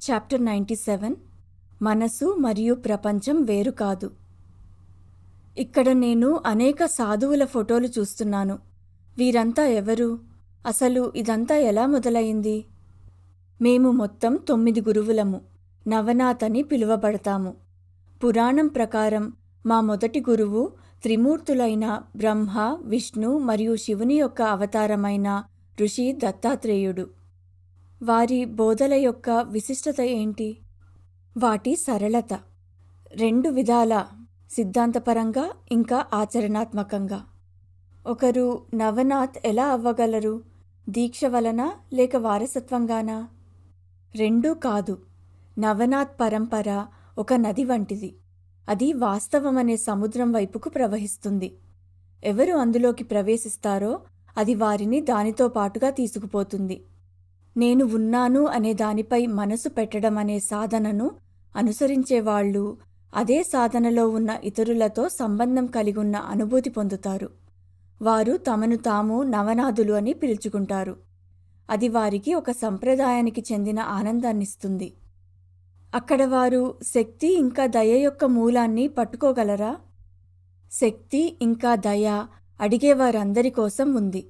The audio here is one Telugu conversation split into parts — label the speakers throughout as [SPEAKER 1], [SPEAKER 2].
[SPEAKER 1] చాప్టర్ 97 మనసు మరియు ప్రపంచం వేరు కాదు. ఇక్కడ నేను అనేక సాధువుల ఫోటోలు చూస్తున్నాను. వీరంతా ఎవరు? అసలు ఇదంతా ఎలా మొదలయింది? మేము మొత్తం 9 గురువులము. నవనాథ్ అని పిలువబడతాము. పురాణం ప్రకారం మా మొదటి గురువు త్రిమూర్తులైన బ్రహ్మ, విష్ణు మరియు శివుని యొక్క అవతారమైన ఋషి దత్తాత్రేయుడు. వారి బోధల యొక్క విశిష్టత ఏంటి? వాటి సరళత 2 విధాల, సిద్ధాంతపరంగా ఇంకా ఆచరణాత్మకంగా. ఒకరు నవనాథ్ ఎలా అవ్వగలరు? దీక్ష వలన లేక వారసత్వంగానా? 2 కాదు. నవనాథ్ పరంపర ఒక నది వంటిది. అది వాస్తవమనే సముద్రం వైపుకు ప్రవహిస్తుంది. ఎవరు అందులోకి ప్రవేశిస్తారో అది వారిని దానితో పాటుగా తీసుకుపోతుంది. నేను ఉన్నాను అనే దానిపై మనసు పెట్టడం అనే సాధనను అనుసరించేవాళ్లు అదే సాధనలో ఉన్న ఇతరులతో సంబంధం కలిగున్న అనుభూతి పొందుతారు. వారు తమను తాము నవనాథులు అని పిలుచుకుంటారు. అది వారికి ఒక సంప్రదాయానికి చెందిన ఆనందాన్నిస్తుంది. అక్కడ వారు శక్తి ఇంకా దయ యొక్క మూలాన్ని పట్టుకోగలరా? శక్తి ఇంకా దయ అడిగేవారందరి కోసం ఉంది.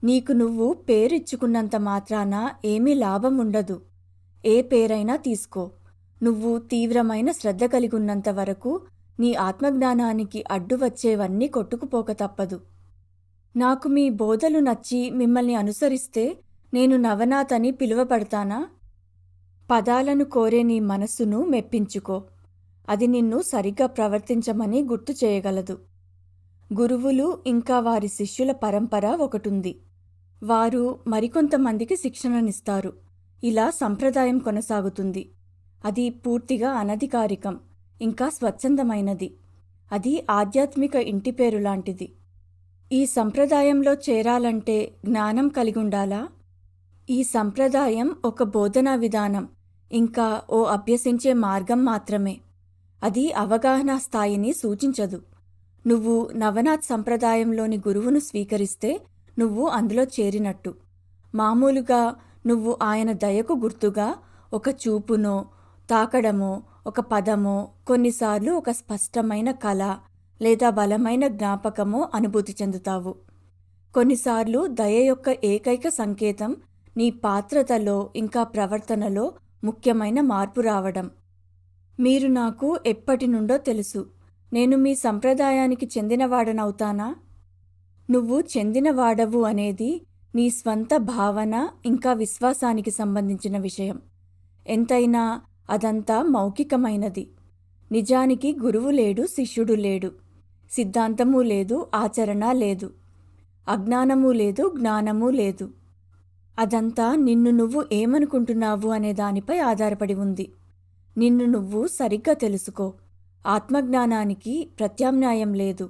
[SPEAKER 1] నీకు నువ్వు పేరిచ్చుకున్నంత మాత్రాన ఏమీ లాభం ఉండదు. ఏ పేరైనా తీసుకో. నువ్వు తీవ్రమైన శ్రద్ధ కలిగున్నంత వరకు నీ ఆత్మజ్ఞానానికి అడ్డు వచ్చేవన్నీ కొట్టుకుపోక తప్పదు. నాకు మీ బోధలు నచ్చి మిమ్మల్ని అనుసరిస్తే నేను నవనాథ్ అని పిలువబడతానా? పదాలను కోరే నీ మనస్సును మెప్పించుకో. అది నిన్ను సరిగ్గా ప్రవర్తించమని గుర్తు చేయగలదు. గురువులు ఇంకా వారి శిష్యుల పరంపర ఒకటుంది. వారు మరికొంతమందికి శిక్షణనిస్తారు. ఇలా సంప్రదాయం కొనసాగుతుంది. అది పూర్తిగా అనధికారికం, ఇంకా స్వచ్ఛందమైనది. అది ఆధ్యాత్మిక ఇంటి పేరు లాంటిది. ఈ సంప్రదాయంలో చేరాలంటే జ్ఞానం కలిగుండాలా? ఈ సంప్రదాయం ఒక బోధనా విధానం, ఇంకా ఓ అభ్యసించే మార్గం మాత్రమే. అది అవగాహన స్థాయిని సూచించదు. నువ్వు నవనాథ్ సంప్రదాయంలోని గురువును స్వీకరిస్తే నువ్వు అందులో చేరినట్టు. మామూలుగా నువ్వు ఆయన దయకు గుర్తుగా ఒక చూపునో, తాకడమో, ఒక పదమో, కొన్నిసార్లు ఒక స్పష్టమైన కళ లేదా బలమైన జ్ఞాపకమో అనుభూతి చెందుతావు. కొన్నిసార్లు దయ యొక్క ఏకైక సంకేతం నీ పాత్రతలో ఇంకా ప్రవర్తనలో ముఖ్యమైన మార్పు రావడం. మీరు నాకు ఎప్పటి నుండో తెలుసు. నేను మీ సంప్రదాయానికి చెందినవాడనవుతానా? నువ్వు చెందినవాడవు అనేది నీ స్వంత భావన ఇంకా విశ్వాసానికి సంబంధించిన విషయం. ఎంతైనా అదంతా మౌఖికమైనది. నిజానికి గురువు లేడు, శిష్యుడు లేడు. సిద్ధాంతమూ లేదు, ఆచరణ లేదు. అజ్ఞానమూ లేదు, జ్ఞానమూ లేదు. అదంతా నిన్ను నువ్వు ఏమనుకుంటున్నావు అనే దానిపై ఆధారపడి ఉంది. నిన్ను నువ్వు సరిగ్గా తెలుసుకో. ఆత్మజ్ఞానానికి ప్రత్యామ్నాయం లేదు.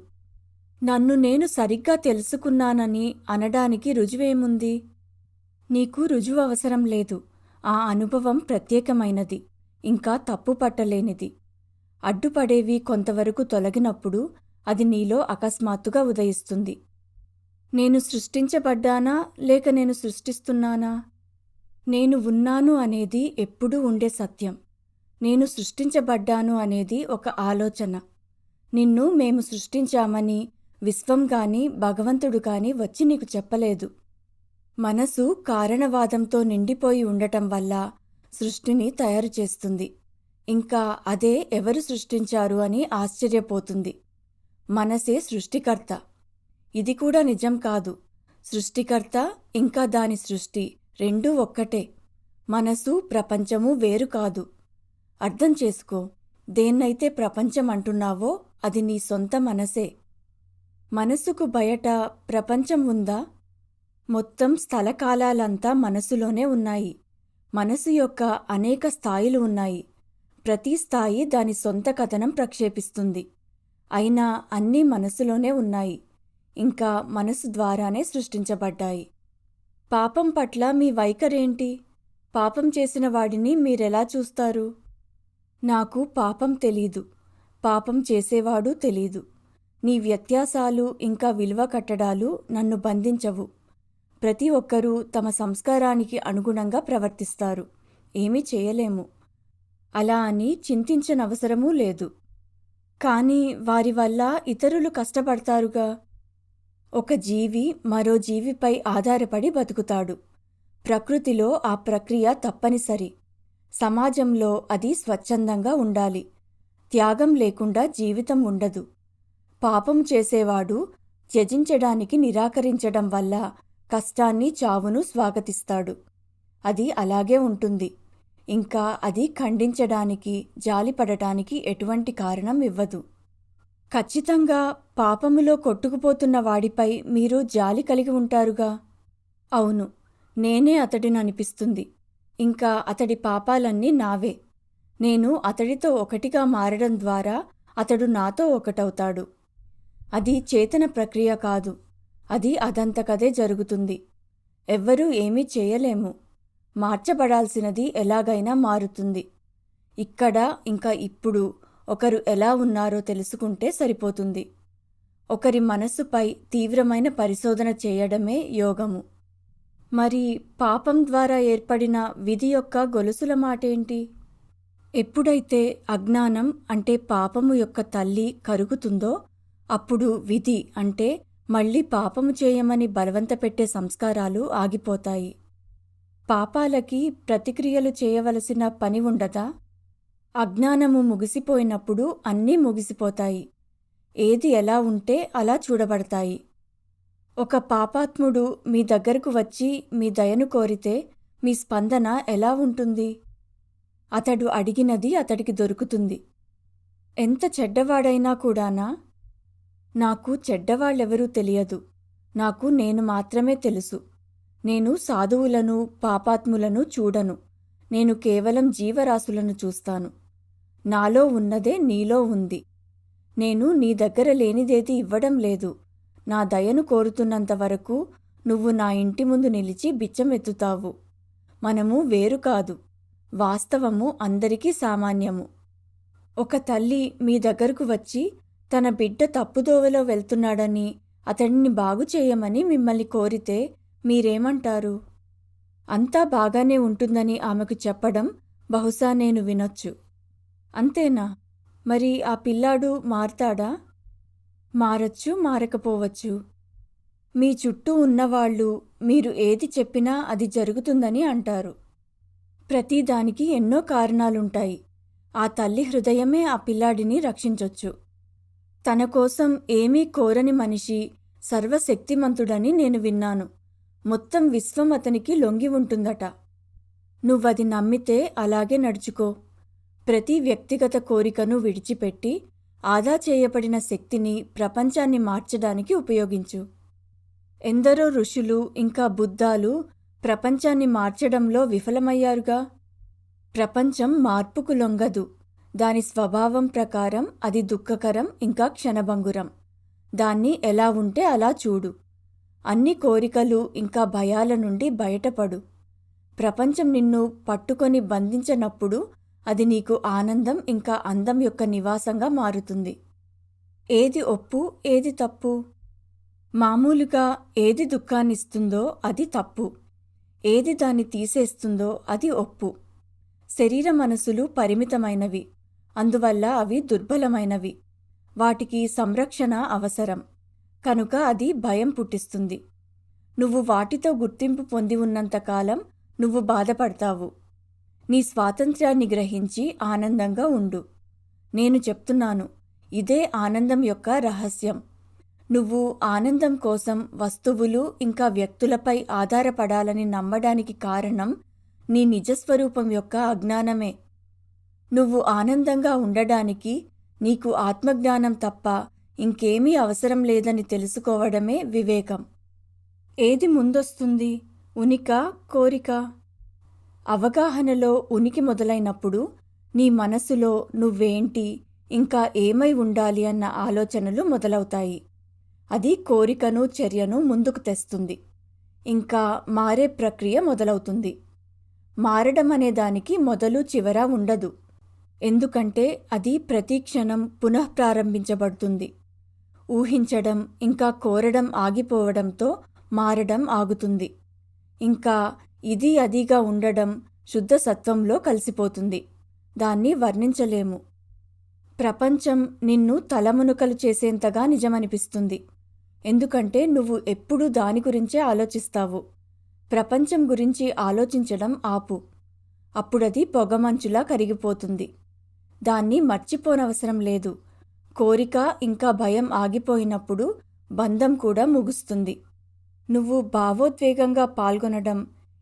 [SPEAKER 1] నన్ను నేను సరిగ్గా తెలుసుకున్నానని అనడానికి రుజువేముంది? నీకు రుజువు అవసరం లేదు. ఆ అనుభవం ప్రత్యేకమైనది, ఇంకా తప్పు పట్టలేనిది. అడ్డుపడేవి కొంతవరకు తొలగినప్పుడు అది నీలో అకస్మాత్తుగా ఉదయిస్తుంది. నేను సృష్టించబడ్డానా లేక నేను సృష్టిస్తున్నానా? నేను ఉన్నాను అనేది ఎప్పుడూ ఉండే సత్యం. నేను సృష్టించబడ్డాను అనేది ఒక ఆలోచన. నిన్ను మేము సృష్టించామని విశ్వం గాని భగవంతుడు గాని వచ్చి నీకు చెప్పలేదు. మనసు కారణవాదంతో నిండిపోయి ఉండటం వల్ల సృష్టిని తయారు చేస్తుంది. ఇంకా అదే ఎవరు సృష్టించారు అని ఆశ్చర్యపోతుంది. మనసే సృష్టికర్త. ఇది కూడా నిజం కాదు. సృష్టికర్త ఇంకా దాని సృష్టి రెండూ ఒక్కటే. మనసు, ప్రపంచము వేరు కాదు. అర్థం చేసుకో. దేన్నైతే ప్రపంచం అంటున్నావో అది నీ సొంత మనసే. మనసుకు బయట ప్రపంచం ఉందా? మొత్తం స్థలకాలాలంతా మనసులోనే ఉన్నాయి. మనసు యొక్క అనేక స్థాయిలు ఉన్నాయి. ప్రతి స్థాయి దాని సొంత కథనం ప్రక్షేపిస్తుంది. అయినా అన్నీ మనసులోనే ఉన్నాయి, ఇంకా మనసు ద్వారానే సృష్టించబడ్డాయి. పాపం పట్ల మీ వైఖరేంటి? పాపం చేసిన వాడిని మీరెలా చూస్తారు? నాకు పాపం తెలీదు, పాపం చేసేవాడు తెలీదు. నీ వ్యత్యాసాలు ఇంకా విలువ కట్టడాలు నన్ను బంధించవు. ప్రతి ఒక్కరూ తమ సంస్కారానికి అనుగుణంగా ప్రవర్తిస్తారు. ఏమీ చేయలేము. అలా అని చింతించనవసరమూ లేదు. కానీ వారి వల్ల ఇతరులు కష్టపడతారుగా. ఒక జీవి మరో జీవిపై ఆధారపడి బతుకుతాడు. ప్రకృతిలో ఆ ప్రక్రియ తప్పనిసరి. సమాజంలో అది స్వచ్ఛందంగా ఉండాలి. త్యాగం లేకుండా జీవితం ఉండదు. పాపం చేసేవాడు త్యజించడానికి నిరాకరించడం వల్ల కష్టాన్ని, చావును స్వాగతిస్తాడు. అది అలాగే ఉంటుంది. ఇంకా అది ఖండించడానికి, జాలిపడటానికి ఎటువంటి కారణం ఇవ్వదు. ఖచ్చితంగా పాపములో కొట్టుకుపోతున్న వాడిపై మీరు జాలి కలిగి ఉంటారుగా. అవును, నేనే అతడిననిపిస్తుంది. ఇంకా అతడి పాపాలన్నీ నావే. నేను అతడితో ఒకటిగా మారడం ద్వారా అతడు నాతో ఒకటవుతాడు. అది చేతన ప్రక్రియ కాదు. అది అదంతకదే జరుగుతుంది. ఎవ్వరూ ఏమీ చేయలేము. మార్చబడాల్సినది ఎలాగైనా మారుతుంది. ఇక్కడ ఇంకా ఇప్పుడు ఒకరు ఎలా ఉన్నారో తెలుసుకుంటే సరిపోతుంది. ఒకరి మనస్సుపై తీవ్రమైన పరిశోధన చేయడమే యోగము. మరి పాపం ద్వారా ఏర్పడిన విధి యొక్క గొలుసుల మాటేంటి? ఎప్పుడైతే అజ్ఞానం అంటే పాపము యొక్క తల్లి కరుగుతుందో అప్పుడు విధి అంటే మళ్ళీ పాపము చేయమని బలవంతపెట్టే సంస్కారాలు ఆగిపోతాయి. పాపాలకి ప్రతిక్రియలు చేయవలసిన పని ఉండదా? అజ్ఞానము ముగిసిపోయినప్పుడు అన్నీ ముగిసిపోతాయి. ఏది ఎలా ఉంటే అలా చూడబడతాయి. ఒక పాపాత్ముడు మీ దగ్గరకు వచ్చి మీ దయను కోరితే మీ స్పందన ఎలా ఉంటుంది? అతడు అడిగినది అతడికి దొరుకుతుంది. ఎంత చెడ్డవాడైనా కూడానా? నాకు చెడ్డవాళ్ళెవరూ తెలియదు. నాకు నేను మాత్రమే తెలుసు. నేను సాధువులను, పాపాత్ములను చూడను. నేను కేవలం జీవరాశులను చూస్తాను. నాలో ఉన్నదే నీలో ఉంది. నేను నీ దగ్గర లేనిదేది ఇవ్వడం లేదు. నా దయను కోరుతున్నంతవరకు నువ్వు నా ఇంటి ముందు నిలిచి బిచ్చమెత్తుతావు. మనము వేరు కాదు. వాస్తవము అందరికీ సామాన్యము. ఒక తల్లి మీ దగ్గరకు వచ్చి తన బిడ్డ తప్పుదోవలో వెళ్తున్నాడని, అతడిని బాగు చేయమని మిమ్మల్ని కోరితే మీరేమంటారు? అంతా బాగానే ఉంటుందని ఆమెకు చెప్పడం బహుశా నేను వినొచ్చు. అంతేనా? మరి ఆ పిల్లాడు మారతాడా? మారచ్చు, మారకపోవచ్చు. మీ చుట్టూ ఉన్నవాళ్ళు మీరు ఏది చెప్పినా అది జరుగుతుందని అంటారు. ప్రతిదానికి ఎన్నో కారణాలుంటాయి. ఆ తల్లి హృదయమే ఆ పిల్లాడిని రక్షించొచ్చు. తన కోసం ఏమీ కోరని మనిషి సర్వశక్తిమంతుడని నేను విన్నాను. మొత్తం విశ్వం అతనికి లొంగి ఉంటుందట. నువ్వది నమ్మితే అలాగే నడుచుకో. ప్రతి వ్యక్తిగత కోరికను విడిచిపెట్టి ఆదా చేయబడిన శక్తిని ప్రపంచాన్ని మార్చడానికి ఉపయోగించు. ఎందరో ఋషులు ఇంకా బుద్ధాలు ప్రపంచాన్ని మార్చడంలో విఫలమయ్యారుగా. ప్రపంచం మార్పుకు లొంగదు. దాని స్వభావం ప్రకారం అది దుఃఖకరం ఇంకా క్షణభంగురం. దాన్ని ఎలా ఉంటే అలా చూడు. అన్ని కోరికలు ఇంకా భయాల నుండి బయటపడు. ప్రపంచం నిన్ను పట్టుకొని బంధించనప్పుడు అది నీకు ఆనందం ఇంకా అందం యొక్క నివాసంగా మారుతుంది. ఏది ఒప్పు, ఏది తప్పు? మామూలుగా ఏది దుఃఖాన్నిస్తుందో అది తప్పు. ఏది దాన్ని తీసేస్తుందో అది ఒప్పు. శరీర మనసులు పరిమితమైనవి. అందువల్ల అవి దుర్బలమైనవి. వాటికి సంరక్షణ అవసరం. కనుక అది భయం పుట్టిస్తుంది. నువ్వు వాటితో గుర్తింపు పొంది ఉన్నంతకాలం నువ్వు బాధపడతావు. నీ స్వాతంత్ర్యాన్ని గ్రహించి ఆనందంగా ఉండు. నేను చెప్తున్నాను, ఇదే ఆనందం యొక్క రహస్యం. నువ్వు ఆనందం కోసం వస్తువులు ఇంకా వ్యక్తులపై ఆధారపడాలని నమ్మడానికి కారణం నీ నిజస్వరూపం యొక్క అజ్ఞానమే. నువ్వు ఆనందంగా ఉండడానికి నీకు ఆత్మజ్ఞానం తప్ప ఇంకేమీ అవసరం లేదని తెలుసుకోవడమే వివేకం. ఏది ముందొస్తుంది, ఉనికా, కోరిక? అవగాహనలో ఉనికి మొదలైనప్పుడు నీ మనసులో నువ్వేంటి, ఇంకా ఏమై ఉండాలి అన్న ఆలోచనలు మొదలవుతాయి. అది కోరికను, చర్యను ముందుకు తెస్తుంది. ఇంకా మారే ప్రక్రియ మొదలవుతుంది. మారడం అనే దానికి మొదలు చివర ఉండదు. ఎందుకంటే అది ప్రతి క్షణం పునఃప్రారంభించబడుతుంది. ఊహించడం ఇంకా కోరడం ఆగిపోవడంతో మారడం ఆగుతుంది. ఇంకా ఇది అదిగా ఉండడం, శుద్ధ సత్వంలో కలిసిపోతుంది. దాన్ని వర్ణించలేము. ప్రపంచం నిన్ను తలమునకలు చేసేంతగా నిజమనిపిస్తుంది. ఎందుకంటే నువ్వు ఎప్పుడూ దాని గురించే ఆలోచిస్తావు. ప్రపంచం గురించి ఆలోచించడం ఆపు. అప్పుడది పొగమంచులా కరిగిపోతుంది. దాన్ని మర్చిపోనవసరం లేదు. కోరిక ఇంకా భయం ఆగిపోయినప్పుడు బంధం కూడా ముగుస్తుంది. నువ్వు భావోద్వేగంగా పాల్గొనడం,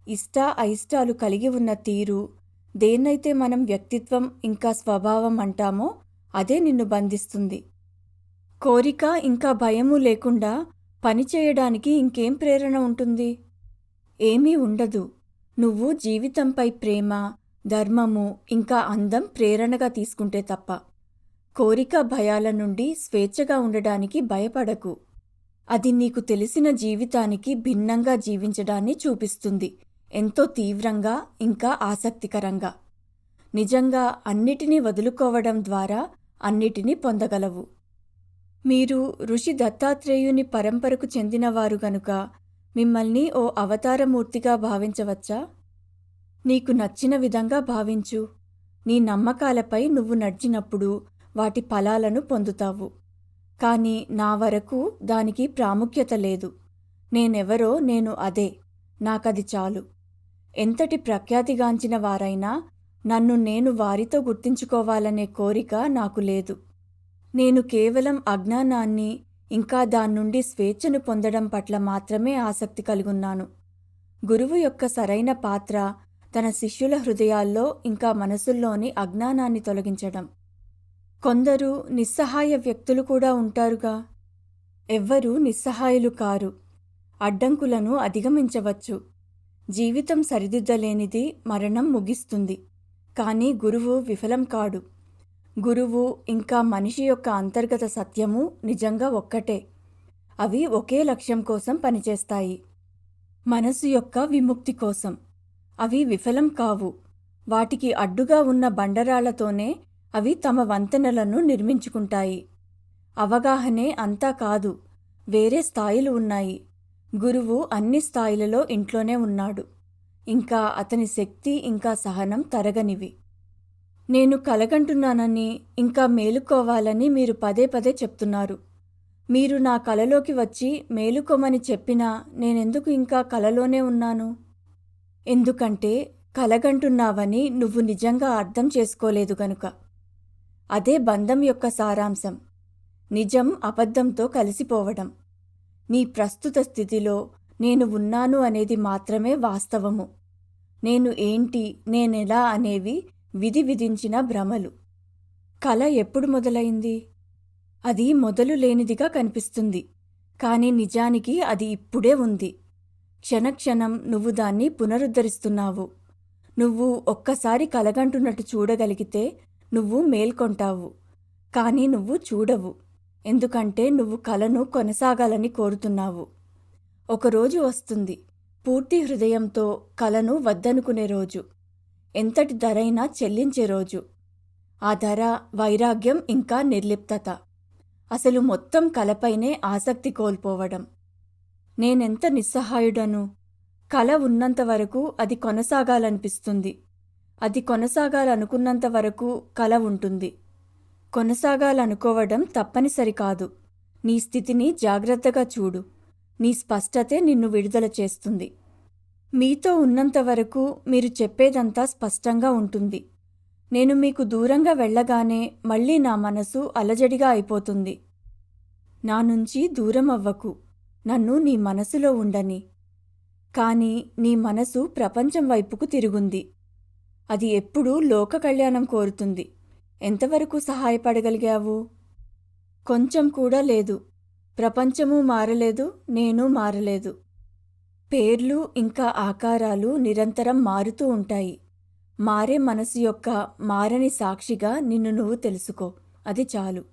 [SPEAKER 1] ఇష్ట అయిష్టాలు కలిగి ఉన్న తీరు, దేన్నైతే మనం వ్యక్తిత్వం ఇంకా స్వభావం అంటామో అదే నిన్ను బంధిస్తుంది. కోరిక ఇంకా భయము లేకుండా పనిచేయడానికి ఇంకేం ప్రేరణ ఉంటుంది? ఏమీ ఉండదు. నువ్వు జీవితంపై ప్రేమ, ధర్మము ఇంకా అందం ప్రేరణగా తీసుకుంటే తప్ప. కోరిక భయాల నుండి స్వేచ్ఛగా ఉండడానికి భయపడకు. అది నీకు తెలిసిన జీవితానికి భిన్నంగా జీవించడాన్ని చూపిస్తుంది, ఎంతో తీవ్రంగా ఇంకా ఆసక్తికరంగా. నిజంగా అన్నిటినీ వదులుకోవడం ద్వారా అన్నిటినీ పొందగలవు. మీరు ఋషి దత్తాత్రేయుని పరంపరకు చెందినవారు గనుక మిమ్మల్ని ఓ అవతారమూర్తిగా భావించవచ్చా? నీకు నచ్చిన విధంగా భావించు. నీ నమ్మకాలపై నువ్వు నడిచినప్పుడు వాటి ఫలాలను పొందుతావు. కానీ నా వరకు దానికి ప్రాముఖ్యత లేదు. నేనెవరో నేను అదే, నాకది చాలు. ఎంతటి ప్రఖ్యాతిగాంచిన వారైనా నన్ను నేను వారితో గుర్తించుకోవాలనే కోరిక నాకు లేదు. నేను కేవలం అజ్ఞానాన్ని ఇంకా దాన్నుండి స్వేచ్ఛను పొందడం పట్ల మాత్రమే ఆసక్తి కలిగున్నాను. గురువు యొక్క సరైన పాత్ర తన శిష్యుల హృదయాల్లో ఇంకా మనసుల్లోని అజ్ఞానాన్ని తొలగించడం. కొందరు నిస్సహాయ వ్యక్తులు కూడా ఉంటారుగా. ఎవ్వరూ నిస్సహాయులు కారు. అడ్డంకులను అధిగమించవచ్చు. జీవితం సరిదిద్దలేనిది మరణం ముగిస్తుంది. కానీ గురువు విఫలం కాడు. గురువు ఇంకా మనిషి యొక్క అంతర్గత సత్యము నిజంగా ఒక్కటే. అవి ఒకే లక్ష్యం కోసం పనిచేస్తాయి, మనసు యొక్క విముక్తి కోసం. అవి విఫలం కావు. వాటికి అడ్డుగా ఉన్న బండరాళ్లతోనే అవి తమ వంతెనలను నిర్మించుకుంటాయి. అవగాహనే అంతా కాదు, వేరే స్థాయిలు ఉన్నాయి. గురువు అన్ని స్థాయిలలో ఇంట్లోనే ఉన్నాడు. ఇంకా అతని శక్తి ఇంకా సహనం తరగనివి. నేను కలగంటున్నానని ఇంకా మేలుకోవాలని మీరు పదే పదే చెప్తున్నారు. మీరు నా కలలోకి వచ్చి మేలుకోమని చెప్పినా నేనెందుకు ఇంకా కలలోనే ఉన్నాను? ఎందుకంటే కలగంటున్నావని నువ్వు నిజంగా అర్థం చేసుకోలేదు గనుక. అదే బంధం యొక్క సారాంశం. నిజం అబద్ధంతో కలిసిపోవడం. నీ ప్రస్తుత స్థితిలో నేను ఉన్నాను అనేది మాత్రమే వాస్తవము. నేను ఏంటి, నేనెలా అనేవి విధి విధించిన భ్రమలు. కల ఎప్పుడు మొదలైంది? అది మొదలు లేనిదిగా కనిపిస్తుంది, కానీ నిజానికి అది ఇప్పుడే ఉంది. క్షణక్షణం నువ్వు దాన్ని పునరుద్ధరిస్తున్నావు. నువ్వు ఒక్కసారి కలగంటున్నట్టు చూడగలిగితే నువ్వు మేల్కొంటావు. కానీ నువ్వు చూడవు, ఎందుకంటే నువ్వు కలను కొనసాగాలని కోరుతున్నావు. ఒకరోజు వస్తుంది, పూర్తి హృదయంతో కలను వద్దనుకునే రోజు. ఎంతటి ధరైనా చెల్లించే రోజు. ఆ ధర వైరాగ్యం ఇంకా నిర్లిప్తత. అసలు మొత్తం కలపైనే ఆసక్తి కోల్పోవడం. నేనెంత నిస్సహాయుడను. కల ఉన్నంతవరకు అది కొనసాగాలనిపిస్తుంది. అది కొనసాగాలనుకున్నంత వరకు కల ఉంటుంది. కొనసాగాలనుకోవడం తప్పనిసరి కాదు. నీ స్థితిని జాగ్రత్తగా చూడు. నీ స్పష్టతే నిన్ను విడుదల చేస్తుంది. మీతో ఉన్నంతవరకు మీరు చెప్పేదంతా స్పష్టంగా ఉంటుంది. నేను మీకు దూరంగా వెళ్ళగానే మళ్ళీ నా మనసు అలజడిగా అయిపోతుంది. నా నుంచి దూరం అవ్వకు, నన్ను నీ మనసులో ఉండని. కానీ నీ మనసు ప్రపంచం వైపుకు తిరుగుంది. అది ఎప్పుడూ లోక కళ్యాణం కోరుతుంది. ఎంతవరకు సహాయపడగలిగావు? కొంచెం కూడా లేదు. ప్రపంచమూ మారలేదు, నేను మారలేదు. పేర్లు ఇంకా ఆకారాలు నిరంతరం మారుతూ ఉంటాయి. మారే మనసు యొక్క మారని సాక్షిగా నిన్ను నువ్వు తెలుసుకో, అది చాలు.